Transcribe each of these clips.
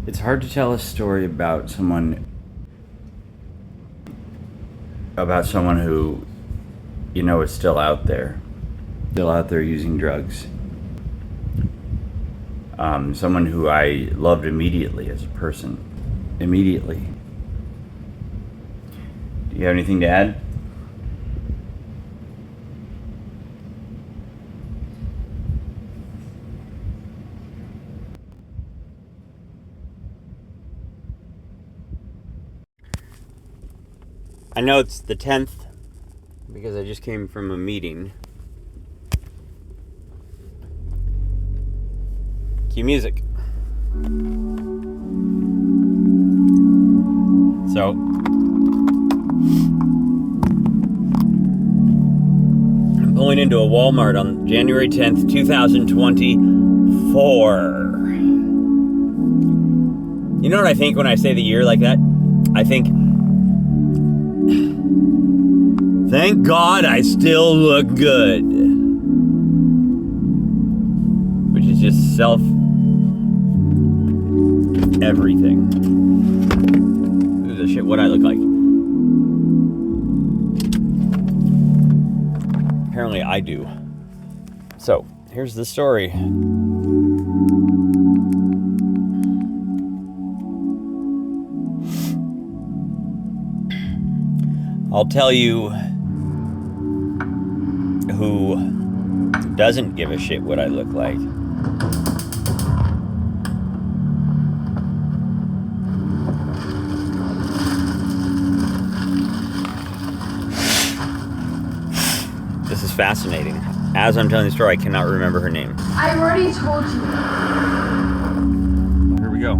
It's hard to tell a story about someone who, is still out there using drugs. Someone who I loved immediately as a person. Immediately. Do you have anything to add? I know it's the 10th because I just came from a meeting. Cue music. So, I'm pulling into a Walmart on January 10th, 2024. You know what I think when I say the year like that? I think, thank God I still look good. Which is just everything. Who the shit, what I look like. Apparently I do. So, here's the story. I'll tell you who doesn't give a shit what I look like. This is fascinating. As I'm telling the story, I cannot remember her name. I already told you. Here we go.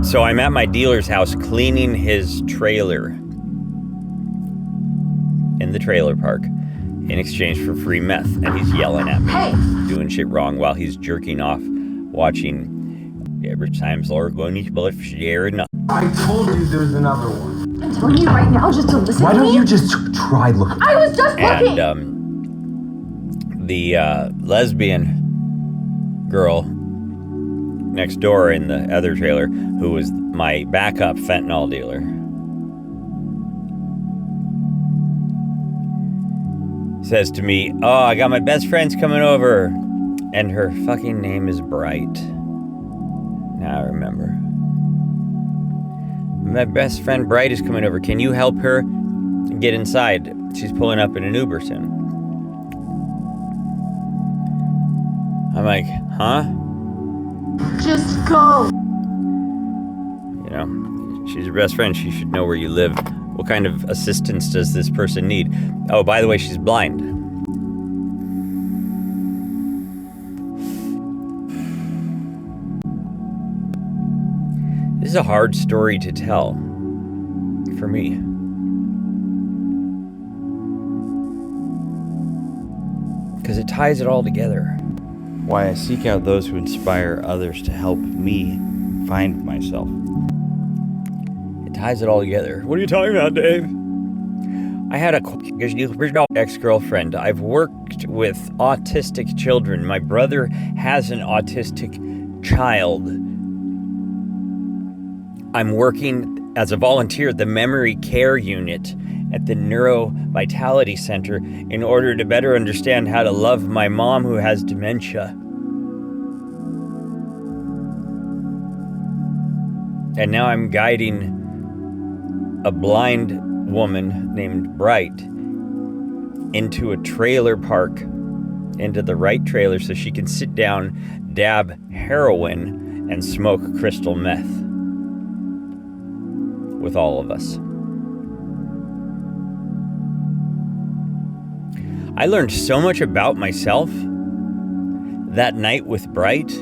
So I'm at my dealer's house cleaning his trailer in the trailer park in exchange for free meth. And he's yelling at me, doing shit wrong while he's jerking off, watching Every Time's Lord going to bullet for share enough. I told you there's another one. I'm telling you right now just to listen Why to me. don't you just try looking? I was just looking. And the lesbian girl next door in the other trailer, who was my backup fentanyl dealer, says to me, "Oh, I got my best friends coming over." And her fucking name is Brite. Now I remember. My best friend Brite is coming over. Can you help her get inside? She's pulling up in an Uber soon. I'm like, huh? Just go. You know, she's your best friend. She should know where you live. What kind of assistance does this person need? Oh, by the way, she's blind. This is a hard story to tell for me. Because it ties it all together. Why I seek out those who inspire others to help me find myself. It ties it all together. What are you talking about, Dave? I had a original ex-girlfriend. I've worked with autistic children. My brother has an autistic child. I'm working as a volunteer at the memory care unit at the Neuro Vitality Center in order to better understand how to love my mom who has dementia. And now I'm guiding a blind woman named Brite into a trailer park, into the right trailer so she can sit down, dab heroin, and smoke crystal meth with all of us. I learned so much about myself that night with Brite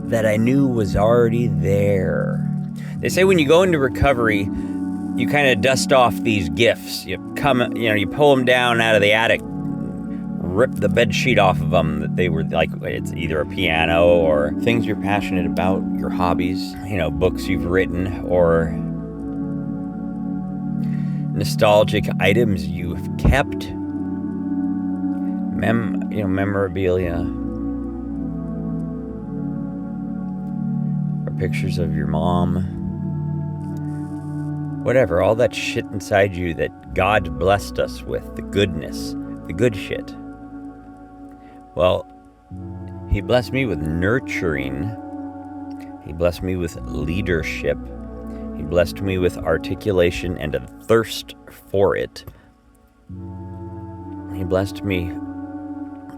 that I knew was already there. They say when you go into recovery, you kind of dust off these gifts. You pull them down out of the attic, rip the bed sheet off of them that they were like, it's either a piano or things you're passionate about, your hobbies, books you've written, or nostalgic items you've kept, memorabilia, or pictures of your mom, whatever, all that shit inside you that God blessed us with, the goodness, the good shit. Well, he blessed me with nurturing. He blessed me with leadership. He blessed me with articulation and a thirst for it. He blessed me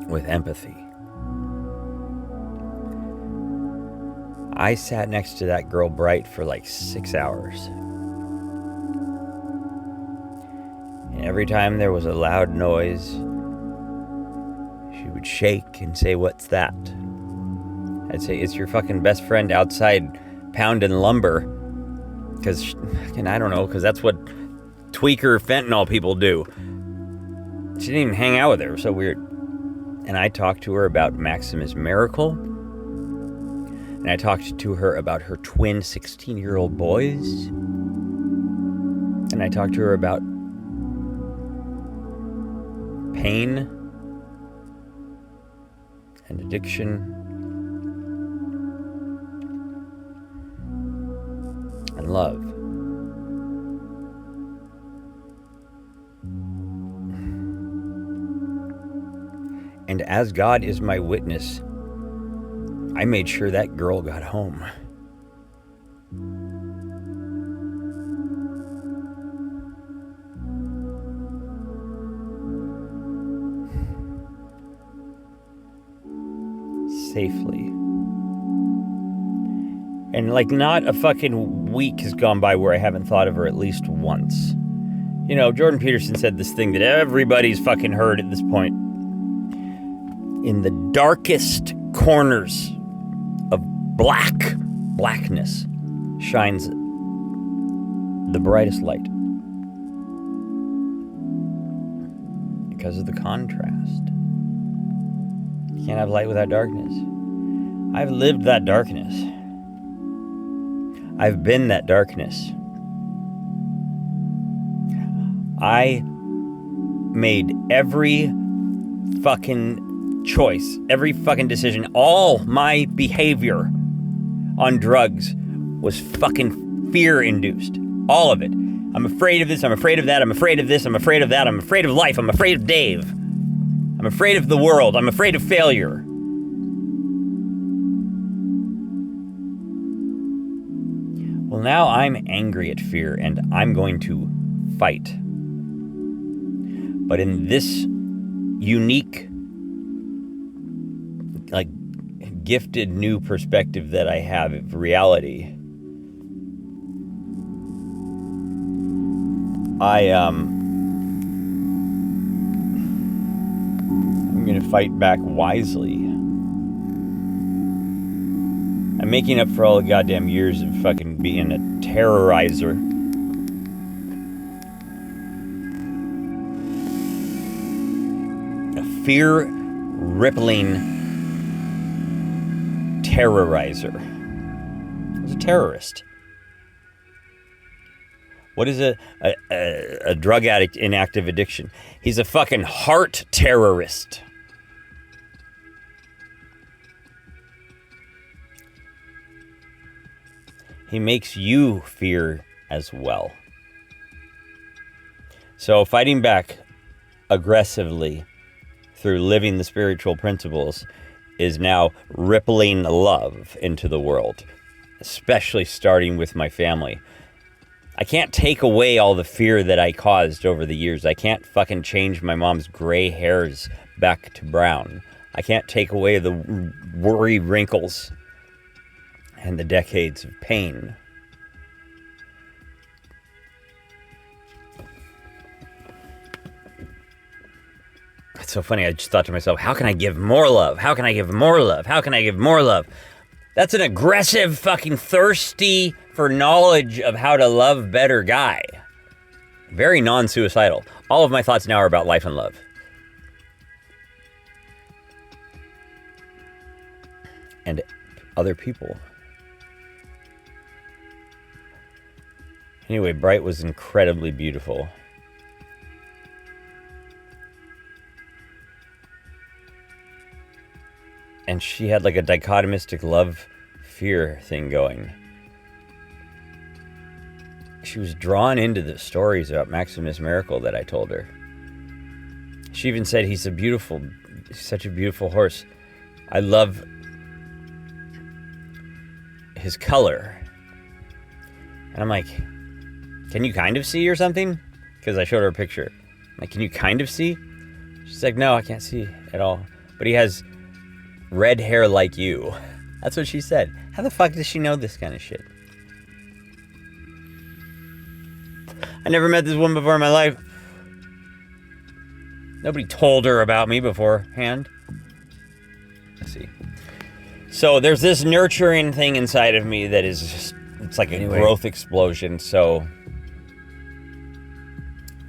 with empathy. I sat next to that girl Brite for like 6 hours. And every time there was a loud noise, she would shake and say, "What's that?" I'd say, "It's your fucking best friend outside pounding lumber." Because, I don't know, because that's what tweaker fentanyl people do. She didn't even hang out with her. It was so weird. And I talked to her about Maximus Miracle. And I talked to her about her twin 16-year-old boys. And I talked to her about pain and addiction and love. And as God is my witness, I made sure that girl got home. Safely. And like not a fucking week has gone by where I haven't thought of her at least once. You know, Jordan Peterson said this thing that everybody's fucking heard at this point. In the darkest corners of blackness shines the brightest light. Because of the contrast. You can't have light without darkness. I've lived that darkness. I've been that darkness. I made every fucking choice, every fucking decision, all my behavior on drugs was fucking fear-induced. All of it. I'm afraid of this, I'm afraid of that, I'm afraid of this, I'm afraid of that, I'm afraid of life, I'm afraid of Dave. I'm afraid of the world, I'm afraid of failure. Well, now I'm angry at fear and I'm going to fight. But in this unique, like, gifted new perspective that I have of reality, I'm going to fight back wisely. I'm making up for all the goddamn years of fucking being a terrorizer. A fear-rippling terrorizer. I was a terrorist. What is a drug addict in active addiction? He's a fucking heart terrorist. He makes you fear as well. So fighting back aggressively through living the spiritual principles is now rippling love into the world, especially starting with my family. I can't take away all the fear that I caused over the years. I can't fucking change my mom's gray hairs back to brown. I can't take away the worry wrinkles and the decades of pain. It's so funny, I just thought to myself, how can I give more love? How can I give more love? How can I give more love? That's an aggressive, fucking thirsty for knowledge of how to love better guy. Very non-suicidal. All of my thoughts now are about life and love. And other people. Anyway, Brite was incredibly beautiful. And she had like a dichotomistic love-fear thing going. She was drawn into the stories about Maximus Miracle that I told her. She even said he's such a beautiful horse. I love his color. And I'm like, can you kind of see or something? Because I showed her a picture. I'm like, can you kind of see? She's like, no, I can't see at all. But he has red hair like you. That's what she said. How the fuck does she know this kind of shit? I never met this woman before in my life. Nobody told her about me beforehand. Let's see. So there's this nurturing thing inside of me that is just, it's like a growth explosion. So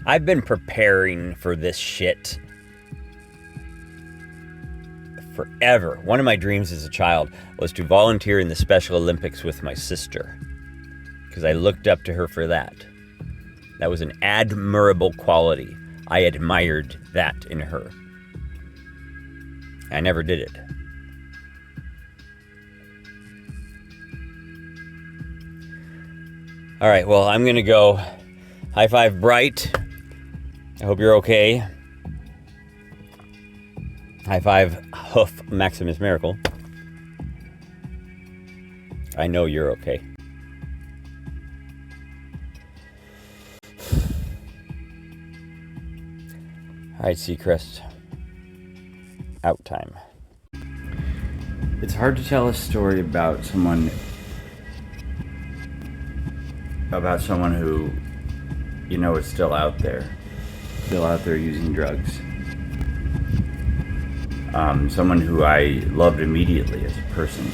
I've been preparing for this shit forever. One of my dreams as a child was to volunteer in the Special Olympics with my sister, because I looked up to her for that. That was an admirable quality. I admired that in her. I never did it. All right, well, I'm gonna go. High five, Brite. I hope you're okay. High five, Hoof, Maximus Miracle. I know you're okay. All right, Seacrest. Out time. It's hard to tell a story about someone who, you know, is still out there using drugs. Someone who I loved immediately as a person.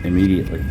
Immediately.